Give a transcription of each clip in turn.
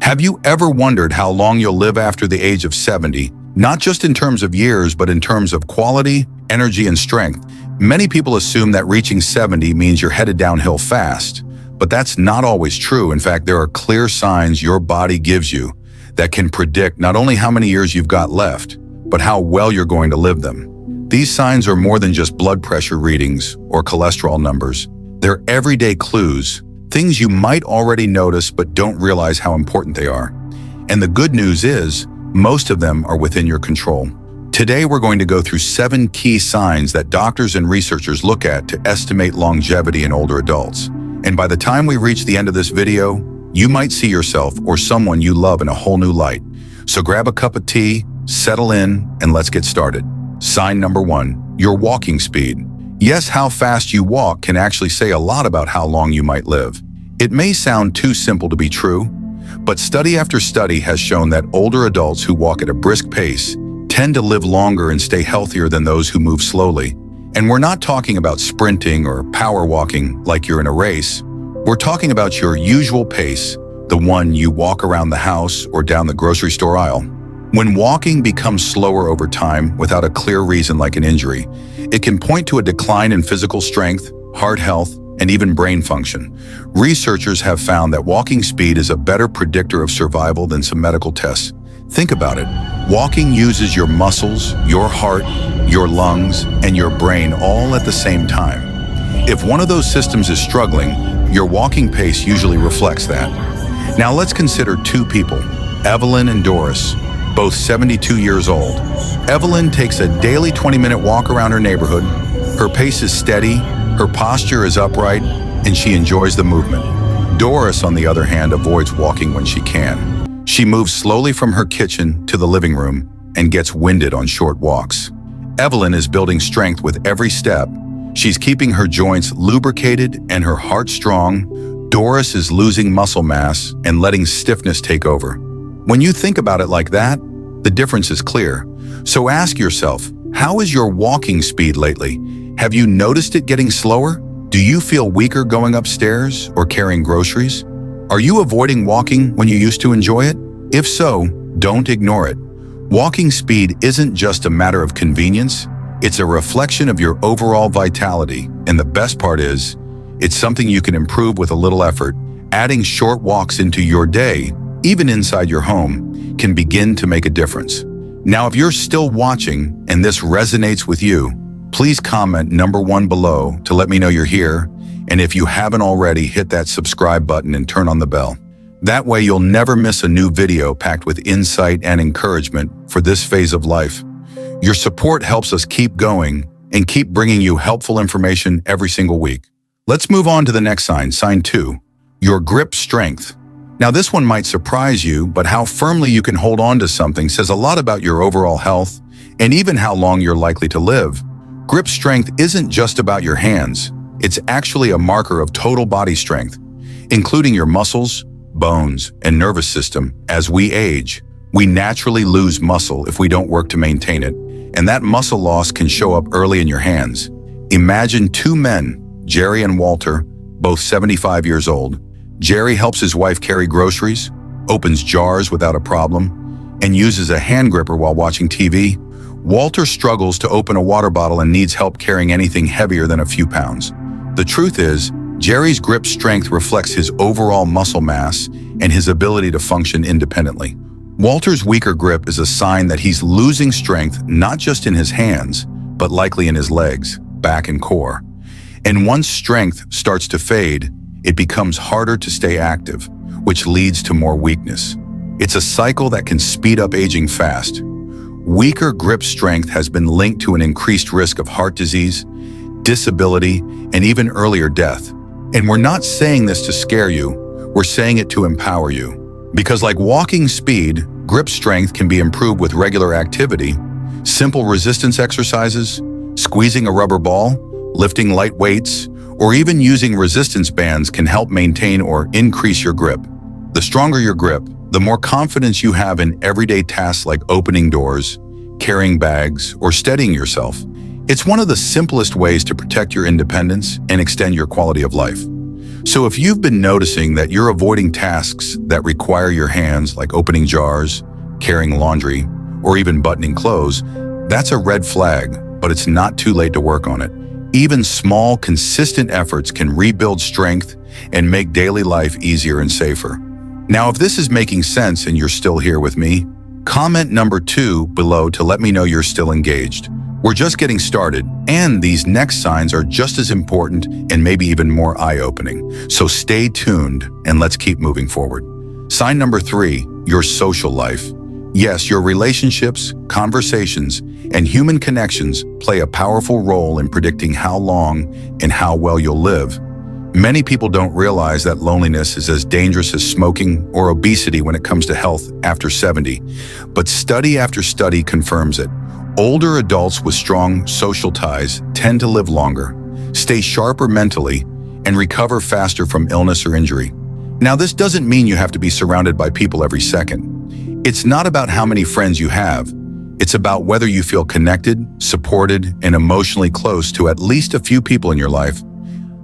Have you ever wondered how long you'll live after the age of 70? Not just in terms of years, but in terms of quality, energy, and strength. Many people assume that reaching 70 means you're headed downhill fast, but that's not always true. In fact, there are clear signs your body gives you that can predict not only how many years you've got left, but how well you're going to live them. These signs are more than just blood pressure readings or cholesterol numbers. They're everyday clues, things you might already notice but don't realize how important they are. And the good news is, most of them are within your control. Today, we're going to go through 7 key signs that doctors and researchers look at to estimate longevity in older adults. And by the time we reach the end of this video, you might see yourself or someone you love in a whole new light. So grab a cup of tea, settle in, and let's get started. Sign number 1, your walking speed. Yes, how fast you walk can actually say a lot about how long you might live. It may sound too simple to be true, but study after study has shown that older adults who walk at a brisk pace tend to live longer and stay healthier than those who move slowly. And we're not talking about sprinting or power walking like you're in a race. We're talking about your usual pace, the one you walk around the house or down the grocery store aisle. When walking becomes slower over time without a clear reason like an injury, it can point to a decline in physical strength, heart health, and even brain function. Researchers have found that walking speed is a better predictor of survival than some medical tests. Think about it. Walking uses your muscles, your heart, your lungs, and your brain all at the same time. If one of those systems is struggling, your walking pace usually reflects that. Now let's consider 2 people, Evelyn and Doris, both 72 years old. Evelyn takes a daily 20-minute walk around her neighborhood. Her pace is steady, her posture is upright, and she enjoys the movement. Doris, on the other hand, avoids walking when she can. She moves slowly from her kitchen to the living room and gets winded on short walks. Evelyn is building strength with every step. She's keeping her joints lubricated and her heart strong. Doris is losing muscle mass and letting stiffness take over. When you think about it like that, the difference is clear. So ask yourself, how is your walking speed lately? Have you noticed it getting slower? Do you feel weaker going upstairs or carrying groceries? Are you avoiding walking when you used to enjoy it? If so, don't ignore it. Walking speed isn't just a matter of convenience, it's a reflection of your overall vitality. And the best part is, it's something you can improve with a little effort. Adding short walks into your day, even inside your home, can begin to make a difference. Now, if you're still watching and this resonates with you, please comment number 1 below to let me know you're here. And if you haven't already, hit that subscribe button and turn on the bell. That way you'll never miss a new video packed with insight and encouragement for this phase of life. Your support helps us keep going and keep bringing you helpful information every single week. Let's move on to the next sign, sign 2, your grip strength. Now this one might surprise you, but how firmly you can hold on to something says a lot about your overall health and even how long you're likely to live. Grip strength isn't just about your hands. It's actually a marker of total body strength, including your muscles, bones, and nervous system. As we age, we naturally lose muscle if we don't work to maintain it, and that muscle loss can show up early in your hands. Imagine 2 men, Jerry and Walter, both 75 years old. Jerry helps his wife carry groceries, opens jars without a problem, and uses a hand gripper while watching TV. Walter struggles to open a water bottle and needs help carrying anything heavier than a few pounds. The truth is, Jerry's grip strength reflects his overall muscle mass and his ability to function independently. Walter's weaker grip is a sign that he's losing strength not just in his hands, but likely in his legs, back, and core. And once strength starts to fade, it becomes harder to stay active, which leads to more weakness. It's a cycle that can speed up aging fast. Weaker grip strength has been linked to an increased risk of heart disease, disability, and even earlier death. And we're not saying this to scare you, we're saying it to empower you. Because like walking speed, grip strength can be improved with regular activity. Simple resistance exercises, squeezing a rubber ball, lifting light weights, or even using resistance bands can help maintain or increase your grip. The stronger your grip, the more confidence you have in everyday tasks like opening doors, carrying bags, or steadying yourself. It's one of the simplest ways to protect your independence and extend your quality of life. So if you've been noticing that you're avoiding tasks that require your hands, like opening jars, carrying laundry, or even buttoning clothes, that's a red flag, but it's not too late to work on it. Even small, consistent efforts can rebuild strength and make daily life easier and safer. Now, if this is making sense and you're still here with me, comment number 2 below to let me know you're still engaged. We're just getting started, and these next signs are just as important and maybe even more eye-opening. So stay tuned and let's keep moving forward. Sign number 3, your social life. Yes, your relationships, conversations, and human connections play a powerful role in predicting how long and how well you'll live. Many people don't realize that loneliness is as dangerous as smoking or obesity when it comes to health after 70, but study after study confirms it. Older adults with strong social ties tend to live longer, stay sharper mentally, and recover faster from illness or injury. Now, this doesn't mean you have to be surrounded by people every second. It's not about how many friends you have. It's about whether you feel connected, supported, and emotionally close to at least a few people in your life.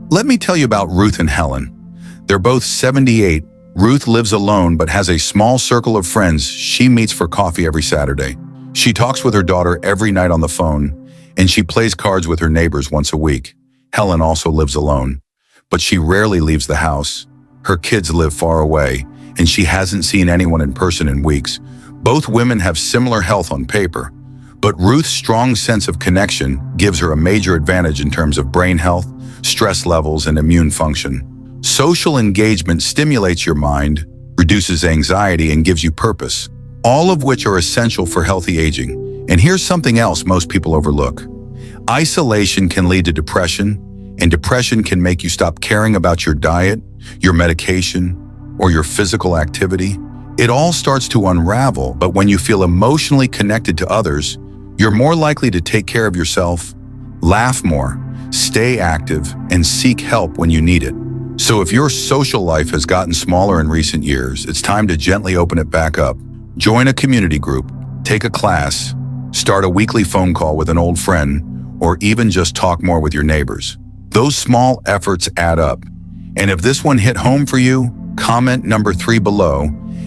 Let me tell you about Ruth and Helen. They're both 78. Ruth lives alone but has a small circle of friends she meets for coffee every Saturday. She talks with her daughter every night on the phone, and she plays cards with her neighbors once a week. Helen also lives alone, but she rarely leaves the house. Her kids live far away, and she hasn't seen anyone in person in weeks. Both women have similar health on paper, but Ruth's strong sense of connection gives her a major advantage in terms of brain health, stress levels, and immune function. Social engagement stimulates your mind, reduces anxiety, and gives you purpose, all of which are essential for healthy aging. And here's something else most people overlook. Isolation can lead to depression, and depression can make you stop caring about your diet, your medication, or your physical activity. It all starts to unravel, but when you feel emotionally connected to others, you're more likely to take care of yourself, laugh more, stay active, and seek help when you need it. So if your social life has gotten smaller in recent years, it's time to gently open it back up. Join a community group, take a class, start a weekly phone call with an old friend, or even just talk more with your neighbors. Those small efforts add up. And if this one hit home for you, comment number 3 below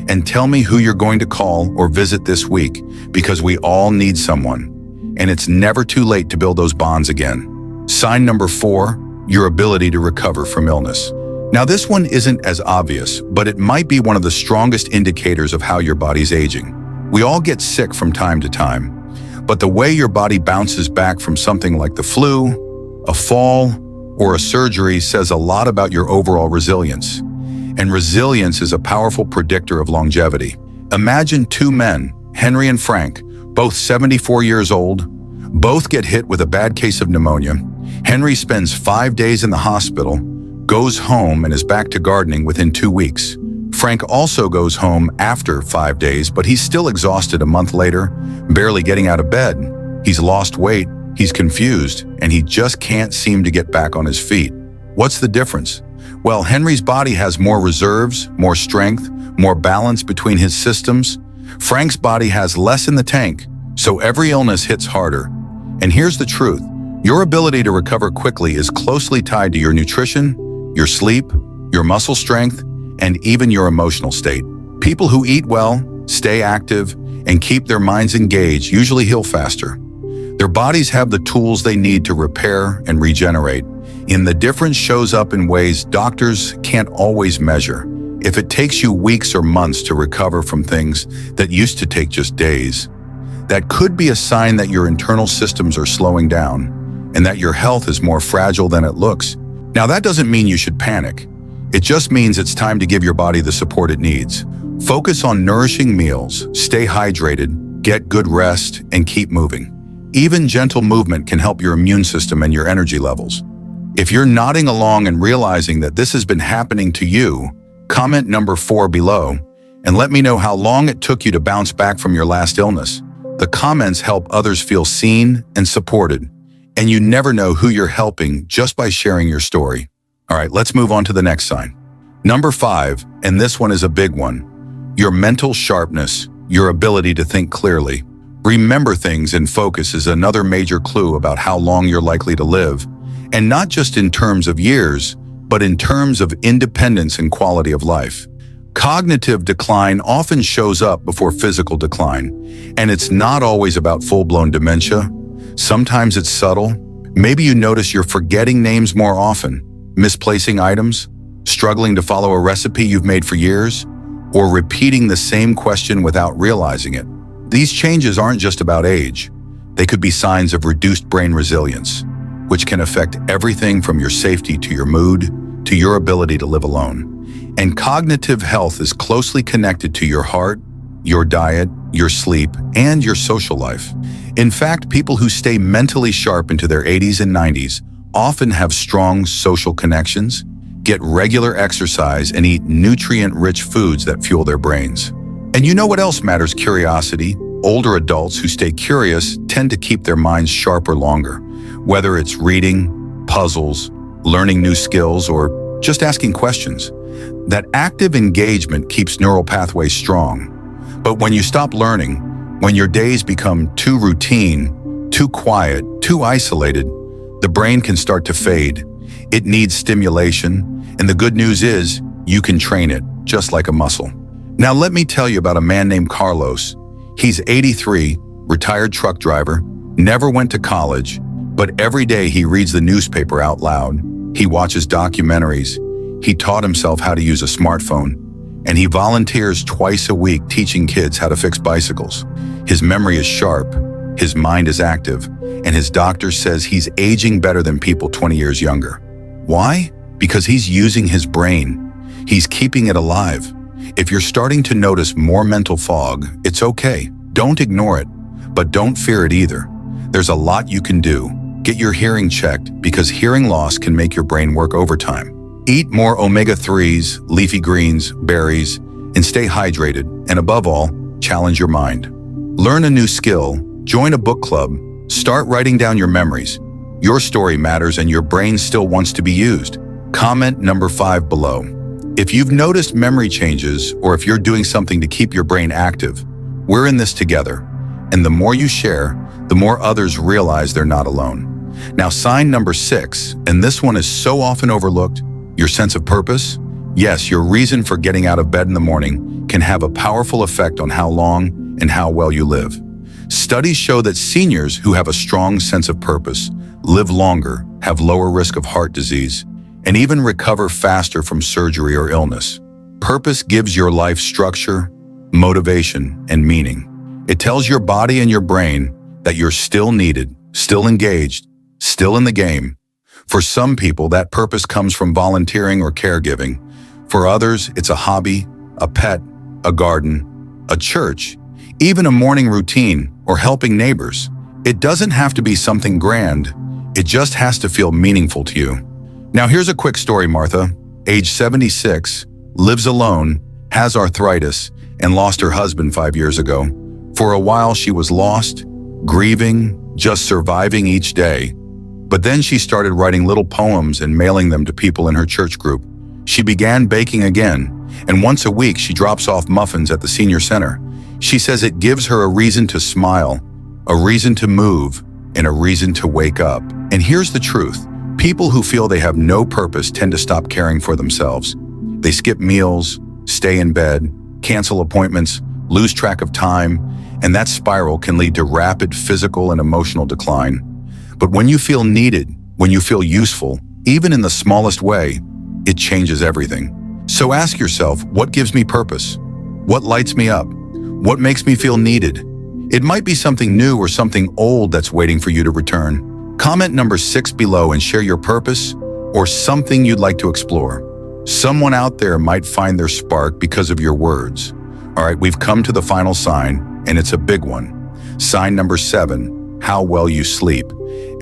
and tell me who you're going to call or visit this week, because we all need someone. And it's never too late to build those bonds again. Sign number 4, your ability to recover from illness. Now, this one isn't as obvious, but it might be one of the strongest indicators of how your body's aging. We all get sick from time to time, but the way your body bounces back from something like the flu, a fall, or a surgery says a lot about your overall resilience. And resilience is a powerful predictor of longevity. Imagine 2 men, Henry and Frank, both 74 years old. Both get hit with a bad case of pneumonia. Henry spends 5 days in the hospital, goes home, and is back to gardening within 2 weeks. Frank also goes home after 5 days, but he's still exhausted a month later, barely getting out of bed. He's lost weight, he's confused, and he just can't seem to get back on his feet. What's the difference? Well, Henry's body has more reserves, more strength, more balance between his systems. Frank's body has less in the tank, so every illness hits harder. And here's the truth. Your ability to recover quickly is closely tied to your nutrition, your sleep, your muscle strength, and even your emotional state. People who eat well, stay active, and keep their minds engaged usually heal faster. Their bodies have the tools they need to repair and regenerate, and the difference shows up in ways doctors can't always measure. If it takes you weeks or months to recover from things that used to take just days, that could be a sign that your internal systems are slowing down and that your health is more fragile than it looks. Now, that doesn't mean you should panic. It just means it's time to give your body the support it needs. Focus on nourishing meals, stay hydrated, get good rest, and keep moving. Even gentle movement can help your immune system and your energy levels. If you're nodding along and realizing that this has been happening to you, comment number 4 below and let me know how long it took you to bounce back from your last illness. The comments help others feel seen and supported, and you never know who you're helping just by sharing your story. All right, let's move on to the next sign. Number 5, and this one is a big one. Your mental sharpness, your ability to think clearly. Remember things and focus is another major clue about how long you're likely to live, and not just in terms of years, but in terms of independence and quality of life. Cognitive decline often shows up before physical decline, and it's not always about full-blown dementia. Sometimes it's subtle. Maybe you notice you're forgetting names more often, misplacing items, struggling to follow a recipe you've made for years, or repeating the same question without realizing it. These changes aren't just about age. They could be signs of reduced brain resilience, which can affect everything from your safety to your mood to your ability to live alone. And cognitive health is closely connected to your heart, your diet, your sleep, and your social life. In fact, people who stay mentally sharp into their 80s and 90s often have strong social connections, get regular exercise, and eat nutrient-rich foods that fuel their brains. And you know what else matters? Curiosity. Older adults who stay curious tend to keep their minds sharper longer, whether it's reading, puzzles, learning new skills, or just asking questions. That active engagement keeps neural pathways strong. But when you stop learning, when your days become too routine, too quiet, too isolated, the brain can start to fade. It needs stimulation, and the good news is you can train it, just like a muscle. Now let me tell you about a man named Carlos. He's 83, retired truck driver, never went to college, but every day he reads the newspaper out loud. He watches documentaries. He taught himself how to use a smartphone, and he volunteers twice a week teaching kids how to fix bicycles. His memory is sharp, his mind is active, and his doctor says he's aging better than people 20 years younger. Why? Because he's using his brain. He's keeping it alive. If you're starting to notice more mental fog, it's okay. Don't ignore it, but don't fear it either. There's a lot you can do. Get your hearing checked, because hearing loss can make your brain work overtime. Eat more omega-3s, leafy greens, berries, and stay hydrated. And above all, challenge your mind. Learn a new skill, join a book club, start writing down your memories. Your story matters and your brain still wants to be used. Comment number 5 below. If you've noticed memory changes, or if you're doing something to keep your brain active, we're in this together. And the more you share, the more others realize they're not alone. Now, sign number 6, and this one is so often overlooked, your sense of purpose. Yes, your reason for getting out of bed in the morning can have a powerful effect on how long and how well you live. Studies show that seniors who have a strong sense of purpose live longer, have lower risk of heart disease, and even recover faster from surgery or illness. Purpose gives your life structure, motivation, and meaning. It tells your body and your brain that you're still needed, still engaged, still in the game. For some people, that purpose comes from volunteering or caregiving. For others, it's a hobby, a pet, a garden, a church, even a morning routine, or helping neighbors. It doesn't have to be something grand. It just has to feel meaningful to you. Now here's a quick story. Martha, age 76, lives alone, has arthritis, and lost her husband 5 years ago. For a while, she was lost, grieving, just surviving each day. But then she started writing little poems and mailing them to people in her church group. She began baking again, and once a week she drops off muffins at the senior center. She says it gives her a reason to smile, a reason to move, and a reason to wake up. And here's the truth. People who feel they have no purpose tend to stop caring for themselves. They skip meals, stay in bed, cancel appointments, lose track of time, and that spiral can lead to rapid physical and emotional decline. But when you feel needed, when you feel useful, even in the smallest way, it changes everything. So ask yourself, what gives me purpose? What lights me up? What makes me feel needed? It might be something new or something old that's waiting for you to return. Comment number 6 below and share your purpose or something you'd like to explore. Someone out there might find their spark because of your words. All right, we've come to the final sign, and it's a big one. Sign number 7, how well you sleep.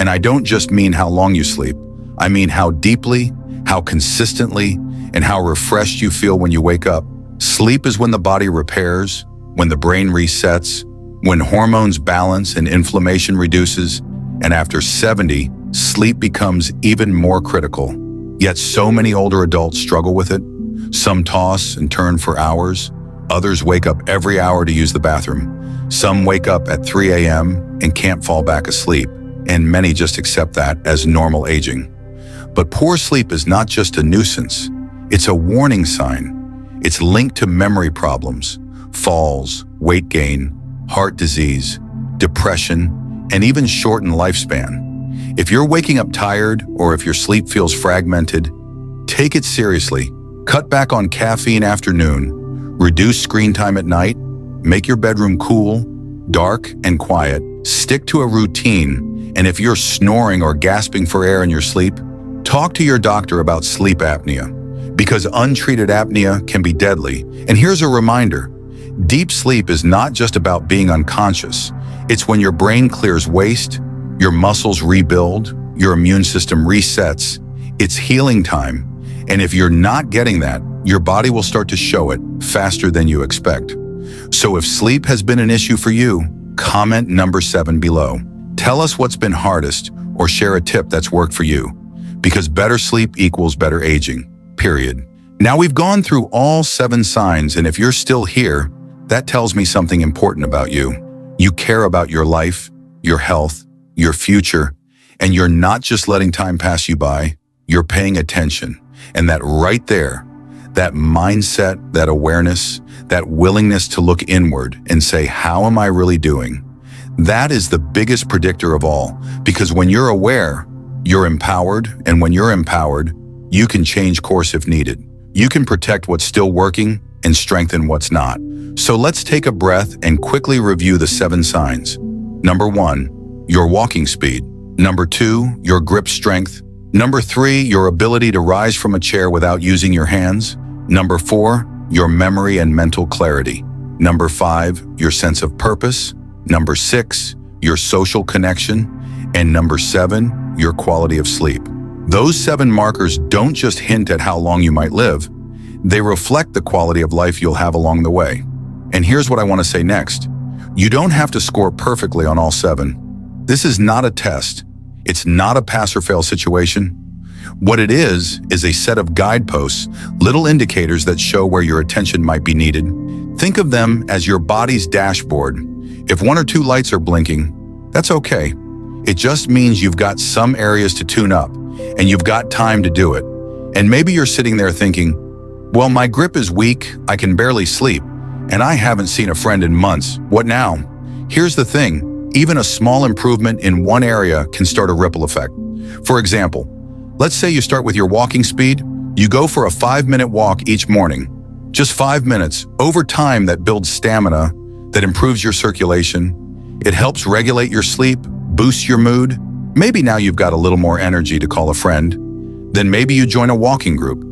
And I don't just mean how long you sleep. I mean how deeply, how consistently, and how refreshed you feel when you wake up. Sleep is when the body repairs, when the brain resets, when hormones balance and inflammation reduces. And after 70, sleep becomes even more critical. Yet so many older adults struggle with it. Some toss and turn for hours. Others wake up every hour to use the bathroom. Some wake up at 3 a.m. and can't fall back asleep. And many just accept that as normal aging. But poor sleep is not just a nuisance. It's a warning sign. It's linked to memory problems, falls, weight gain, heart disease, depression, and even shortened lifespan. If you're waking up tired or if your sleep feels fragmented, take it seriously. Cut back on caffeine afternoon, reduce screen time at night, make your bedroom cool, dark, and quiet. Stick to a routine, and if you're snoring or gasping for air in your sleep, talk to your doctor about sleep apnea, because untreated apnea can be deadly. And here's a reminder, deep sleep is not just about being unconscious. It's when your brain clears waste, your muscles rebuild, your immune system resets. It's healing time. And if you're not getting that, your body will start to show it faster than you expect. So if sleep has been an issue for you, comment number 7 below. Tell us what's been hardest or share a tip that's worked for you, because better sleep equals better aging, period. Now we've gone through all 7 signs, and if you're still here, that tells me something important about you. You care about your life, your health, your future, and you're not just letting time pass you by, you're paying attention. And that right there, that mindset, that awareness, that willingness to look inward and say, how am I really doing? That is the biggest predictor of all, because when you're aware, you're empowered, and when you're empowered, you can change course if needed. You can protect what's still working and strengthen what's not. So let's take a breath and quickly review the 7 signs. Number 1, your walking speed. Number 2, your grip strength. Number 3, your ability to rise from a chair without using your hands. Number 4, your memory and mental clarity. Number 5, your sense of purpose. Number 6, your social connection. And number 7, your quality of sleep. Those 7 markers don't just hint at how long you might live. They reflect the quality of life you'll have along the way. And here's what I want to say next. You don't have to score perfectly on all 7. This is not a test. It's not a pass or fail situation. What it is a set of guideposts, little indicators that show where your attention might be needed. Think of them as your body's dashboard. If 1 or 2 lights are blinking, that's okay. It just means you've got some areas to tune up, and you've got time to do it. And maybe you're sitting there thinking, well, my grip is weak, I can barely sleep, and I haven't seen a friend in months. What now? Here's the thing. Even a small improvement in one area can start a ripple effect. For example, let's say you start with your walking speed. You go for a 5-minute walk each morning. Just 5 minutes. Over time, that builds stamina, that improves your circulation. It helps regulate your sleep, boosts your mood. Maybe now you've got a little more energy to call a friend. Then maybe you join a walking group.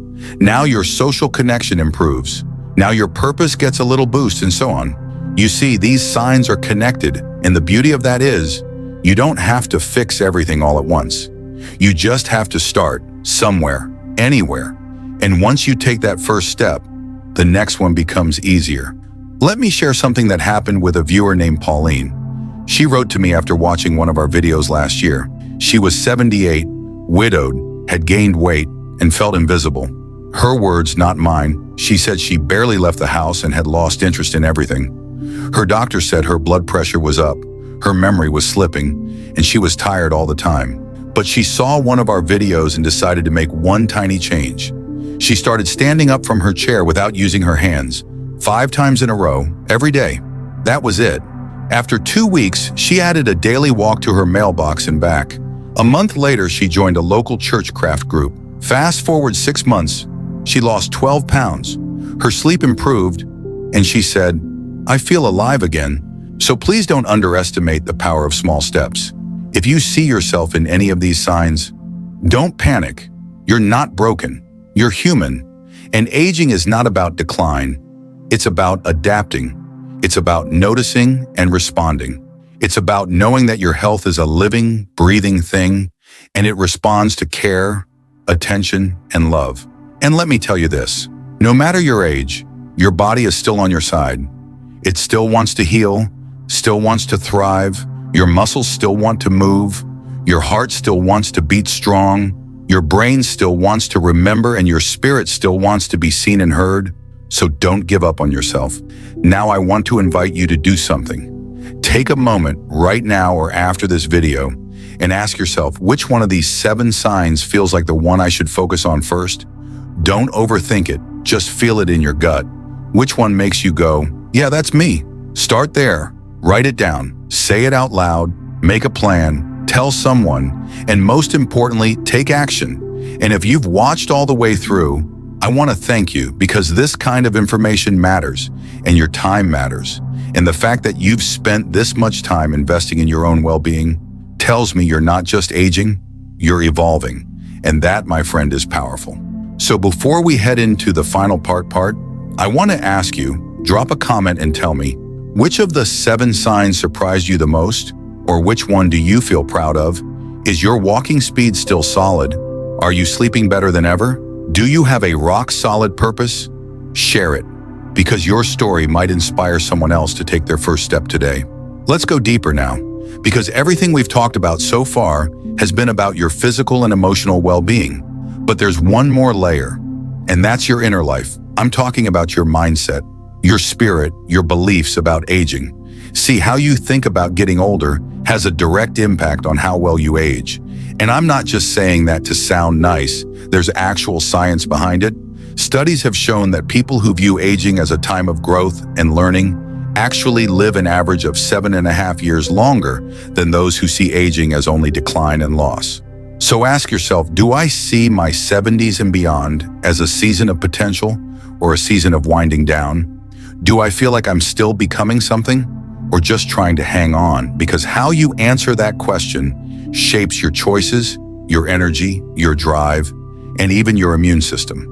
Now your social connection improves. Now your purpose gets a little boost, and so on. You see, these signs are connected, and the beauty of that is, you don't have to fix everything all at once. You just have to start somewhere, anywhere. And once you take that first step, the next one becomes easier. Let me share something that happened with a viewer named Pauline. She wrote to me after watching one of our videos last year. She was 78, widowed, had gained weight, and felt invisible. Her words, not mine. She said she barely left the house and had lost interest in everything. Her doctor said her blood pressure was up, her memory was slipping, and she was tired all the time. But she saw one of our videos and decided to make one tiny change. She started standing up from her chair without using her hands, 5 times in a row, every day. That was it. After 2 weeks, she added a daily walk to her mailbox and back. A month later, she joined a local church craft group. Fast forward 6 months, she lost 12 pounds. Her sleep improved, and she said, I feel alive again. So please don't underestimate the power of small steps. If you see yourself in any of these signs, don't panic. You're not broken. You're human. And aging is not about decline. It's about adapting. It's about noticing and responding. It's about knowing that your health is a living, breathing thing, and it responds to care, attention, and love. And let me tell you this, no matter your age, your body is still on your side. It still wants to heal, still wants to thrive. Your muscles still want to move. Your heart still wants to beat strong. Your brain still wants to remember, and your spirit still wants to be seen and heard. So don't give up on yourself. Now I want to invite you to do something. Take a moment right now or after this video and ask yourself, which one of these 7 signs feels like the one I should focus on first? Don't overthink it, just feel it in your gut. Which one makes you go, yeah, that's me? Start there, write it down, say it out loud, make a plan, tell someone, and most importantly, take action. And if you've watched all the way through, I want to thank you, because this kind of information matters, and your time matters. And the fact that you've spent this much time investing in your own well-being tells me you're not just aging, you're evolving. And that, my friend, is powerful. So before we head into the final part, I want to ask you, drop a comment and tell me, which of the 7 signs surprised you the most? Or which one do you feel proud of? Is your walking speed still solid? Are you sleeping better than ever? Do you have a rock-solid purpose? Share it, because your story might inspire someone else to take their first step today. Let's go deeper now, because everything we've talked about so far has been about your physical and emotional well-being. But there's one more layer, and that's your inner life. I'm talking about your mindset, your spirit, your beliefs about aging. See, how you think about getting older has a direct impact on how well you age. And I'm not just saying that to sound nice. There's actual science behind it. Studies have shown that people who view aging as a time of growth and learning actually live an average of 7.5 years longer than those who see aging as only decline and loss. So ask yourself, do I see my 70s and beyond as a season of potential or a season of winding down? Do I feel like I'm still becoming something or just trying to hang on? Because how you answer that question shapes your choices, your energy, your drive, and even your immune system.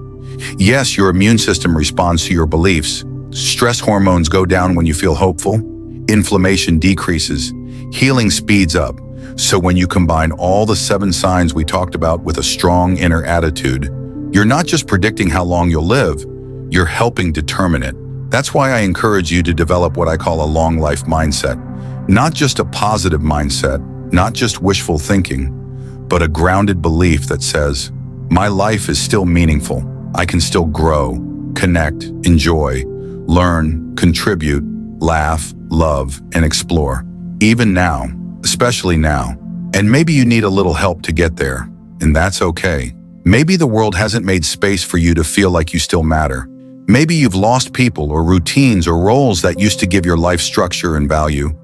Yes, your immune system responds to your beliefs. Stress hormones go down when you feel hopeful, inflammation decreases, healing speeds up. So when you combine all the 7 signs we talked about with a strong inner attitude, you're not just predicting how long you'll live, you're helping determine it. That's why I encourage you to develop what I call a long life mindset. Not just a positive mindset, not just wishful thinking, but a grounded belief that says, my life is still meaningful. I can still grow, connect, enjoy, learn, contribute, laugh, love, and explore. Even now, especially now. And maybe you need a little help to get there, and that's okay. Maybe the world hasn't made space for you to feel like you still matter. Maybe you've lost people or routines or roles that used to give your life structure and value.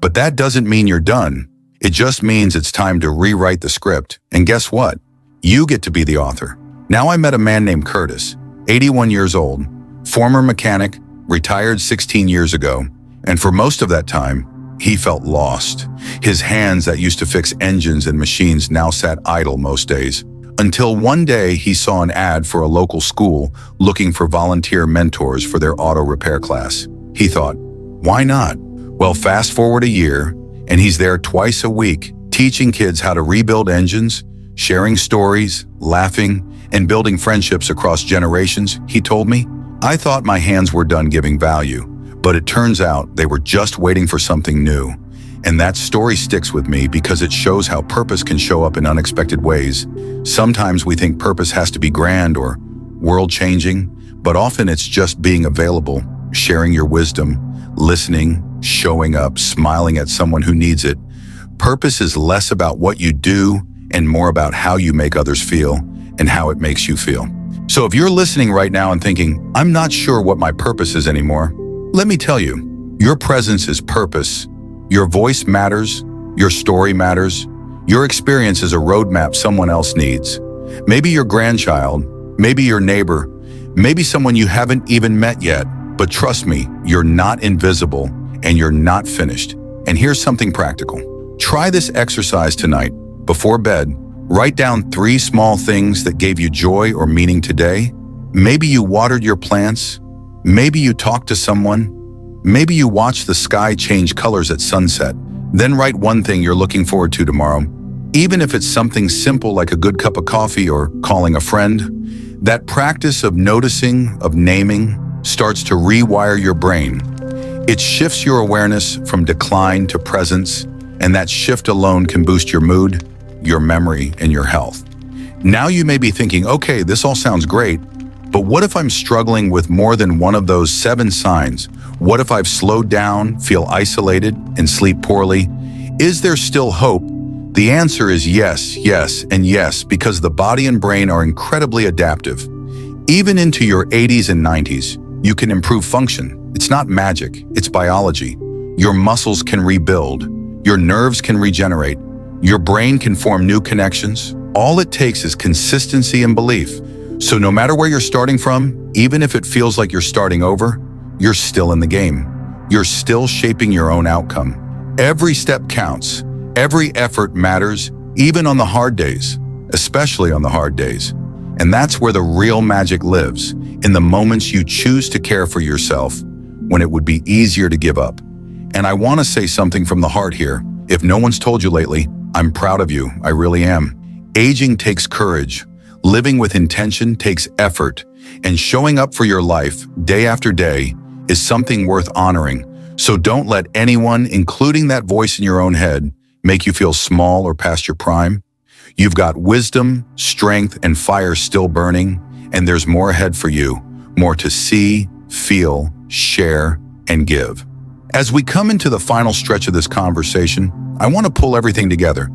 But that doesn't mean you're done. It just means it's time to rewrite the script. And guess what? You get to be the author. Now I met a man named Curtis, 81 years old, former mechanic, retired 16 years ago, and for most of that time, he felt lost. His hands that used to fix engines and machines now sat idle most days. Until one day he saw an ad for a local school looking for volunteer mentors for their auto repair class. He thought, why not? Well, fast forward a year, and he's there twice a week, teaching kids how to rebuild engines, sharing stories, laughing, and building friendships across generations. He told me, I thought my hands were done giving value, but it turns out they were just waiting for something new. And that story sticks with me because it shows how purpose can show up in unexpected ways. Sometimes we think purpose has to be grand or world-changing, but often it's just being available, sharing your wisdom, listening, showing up, smiling at someone who needs it. Purpose is less about what you do and more about how you make others feel and how it makes you feel. So if you're listening right now and thinking, I'm not sure what my purpose is anymore, let me tell you, your presence is purpose. Your voice matters, your story matters, your experience is a roadmap someone else needs. Maybe your grandchild, maybe your neighbor, maybe someone you haven't even met yet. But trust me, you're not invisible and you're not finished. And here's something practical. Try this exercise tonight. Before bed, write down 3 small things that gave you joy or meaning today. Maybe you watered your plants. Maybe you talked to someone. Maybe you watched the sky change colors at sunset. Then write one thing you're looking forward to tomorrow. Even if it's something simple like a good cup of coffee or calling a friend, that practice of noticing, of naming, starts to rewire your brain. It shifts your awareness from decline to presence, and that shift alone can boost your mood, your memory, and your health. Now you may be thinking, okay, this all sounds great, but what if I'm struggling with more than one of those 7 signs? What if I've slowed down, feel isolated, and sleep poorly? Is there still hope The answer is yes, yes, and yes, because the body and brain are incredibly adaptive. Even into your 80s and 90s, you can improve function. It's not magic, it's biology. Your muscles can rebuild, your nerves can regenerate, your brain can form new connections. All it takes is consistency and belief. So no matter where you're starting from, even if it feels like you're starting over, you're still in the game. You're still shaping your own outcome. Every step counts. Every effort matters, even on the hard days, especially on the hard days. And that's where the real magic lives, in the moments you choose to care for yourself, when it would be easier to give up. And I want to say something from the heart here. If no one's told you lately, I'm proud of you, I really am. Aging takes courage, living with intention takes effort, and showing up for your life day after day is something worth honoring. So don't let anyone, including that voice in your own head, make you feel small or past your prime. You've got wisdom, strength, and fire still burning, and there's more ahead for you, more to see, feel, share, and give. As we come into the final stretch of this conversation, I want to pull everything together.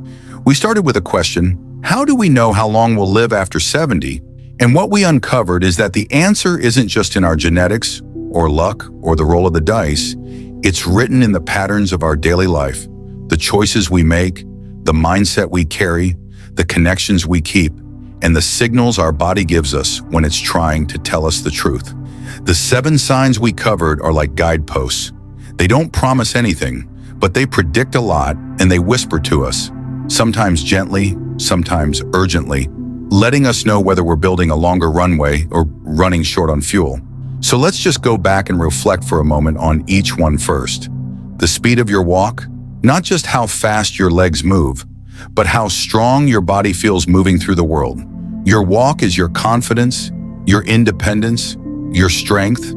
We started with a question: how do we know how long we'll live after 70? And what we uncovered is that the answer isn't just in our genetics, or luck, or the roll of the dice. It's written in the patterns of our daily life, the choices we make, the mindset we carry, the connections we keep, and the signals our body gives us when it's trying to tell us the truth. The 7 signs we covered are like guideposts. They don't promise anything, but they predict a lot, and they whisper to us, sometimes gently, sometimes urgently, letting us know whether we're building a longer runway or running short on fuel. So let's just go back and reflect for a moment on each one first. The speed of your walk, not just how fast your legs move, but how strong your body feels moving through the world. Your walk is your confidence, your independence, your strength,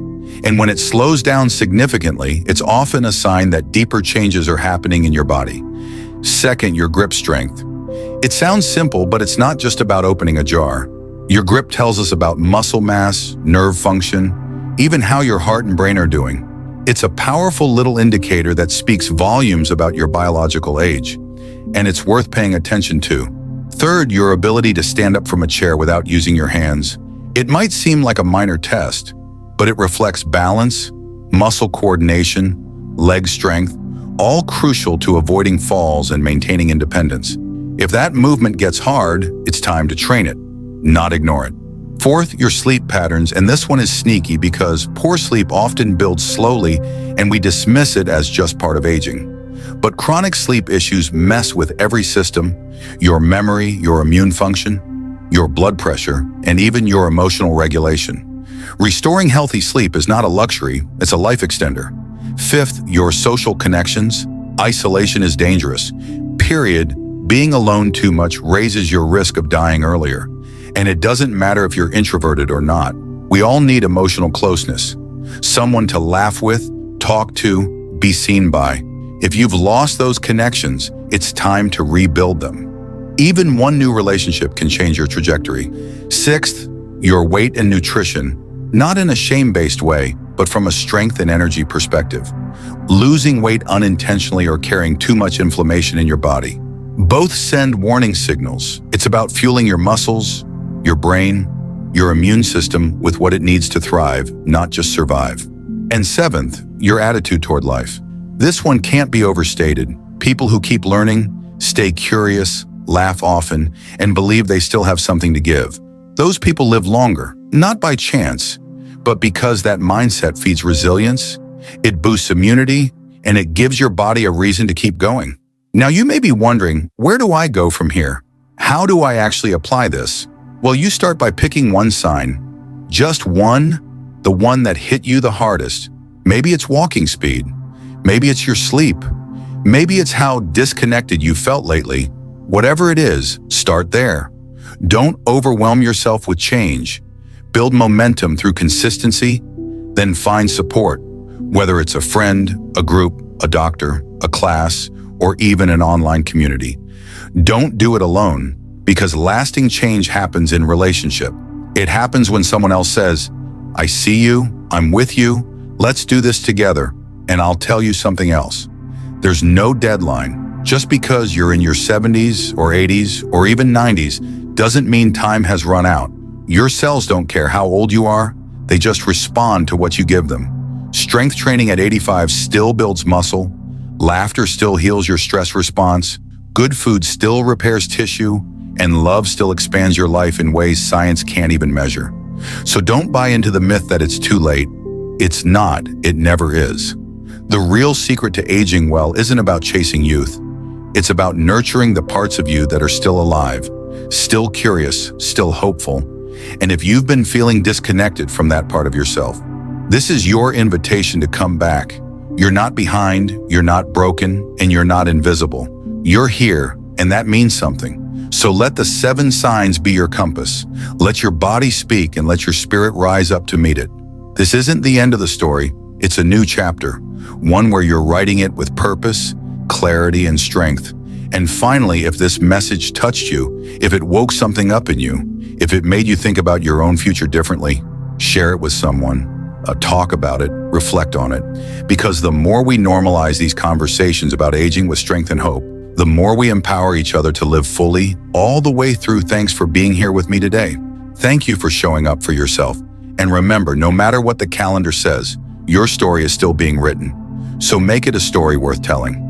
and when it slows down significantly, it's often a sign that deeper changes are happening in your body. Second, your grip strength. It sounds simple, but it's not just about opening a jar. Your grip tells us about muscle mass, nerve function, even how your heart and brain are doing. It's a powerful little indicator that speaks volumes about your biological age, and it's worth paying attention to. Third, your ability to stand up from a chair without using your hands. It might seem like a minor test, but it reflects balance, muscle coordination, leg strength, all crucial to avoiding falls and maintaining independence. If that movement gets hard, it's time to train it, not ignore it. Fourth, your sleep patterns, and this one is sneaky because poor sleep often builds slowly and we dismiss it as just part of aging. But chronic sleep issues mess with every system: your memory, your immune function, your blood pressure, and even your emotional regulation. Restoring healthy sleep is not a luxury, it's a life extender. Fifth, your social connections. Isolation is dangerous. Period. Being alone too much raises your risk of dying earlier. And it doesn't matter if you're introverted or not. We all need emotional closeness. Someone to laugh with, talk to, be seen by. If you've lost those connections, it's time to rebuild them. Even one new relationship can change your trajectory. Sixth, your weight and nutrition. Not in a shame-based way, but from a strength and energy perspective. Losing weight unintentionally or carrying too much inflammation in your body. Both send warning signals. It's about fueling your muscles, your brain, your immune system with what it needs to thrive, not just survive. And seventh, your attitude toward life. This one can't be overstated. People who keep learning, stay curious, laugh often, and believe they still have something to give. Those people live longer, not by chance, but because that mindset feeds resilience, it boosts immunity, and it gives your body a reason to keep going. Now you may be wondering, where do I go from here? How do I actually apply this? Well, you start by picking one sign. Just one, the one that hit you the hardest. Maybe it's walking speed. Maybe it's your sleep. Maybe it's how disconnected you felt lately. Whatever it is, start there. Don't overwhelm yourself with change. Build momentum through consistency, then find support, whether it's a friend, a group, a doctor, a class, or even an online community. Don't do it alone, because lasting change happens in relationship. It happens when someone else says, I see you, I'm with you, let's do this together, and I'll tell you something else. There's no deadline, Just because you're in your 70s or 80s or even 90s doesn't mean time has run out. Your cells don't care how old you are, they just respond to what you give them. Strength training at 85 still builds muscle, laughter still heals your stress response, good food still repairs tissue, and love still expands your life in ways science can't even measure. So don't buy into the myth that it's too late. It's not, it never is. The real secret to aging well isn't about chasing youth. It's about nurturing the parts of you that are still alive, still curious, still hopeful. And if you've been feeling disconnected from that part of yourself, this is your invitation to come back. You're not behind, you're not broken, and you're not invisible. You're here, and that means something. So let the 7 signs be your compass. Let your body speak and let your spirit rise up to meet it. This isn't the end of the story, it's a new chapter, one where you're writing it with purpose, clarity, and strength. And finally, if this message touched you, if it woke something up in you, if it made you think about your own future differently, share it with someone. Talk about it, reflect on it. Because the more we normalize these conversations about aging with strength and hope, the more we empower each other to live fully, all the way through. Thanks for being here with me today. Thank you for showing up for yourself. And remember, no matter what the calendar says, your story is still being written. So make it a story worth telling.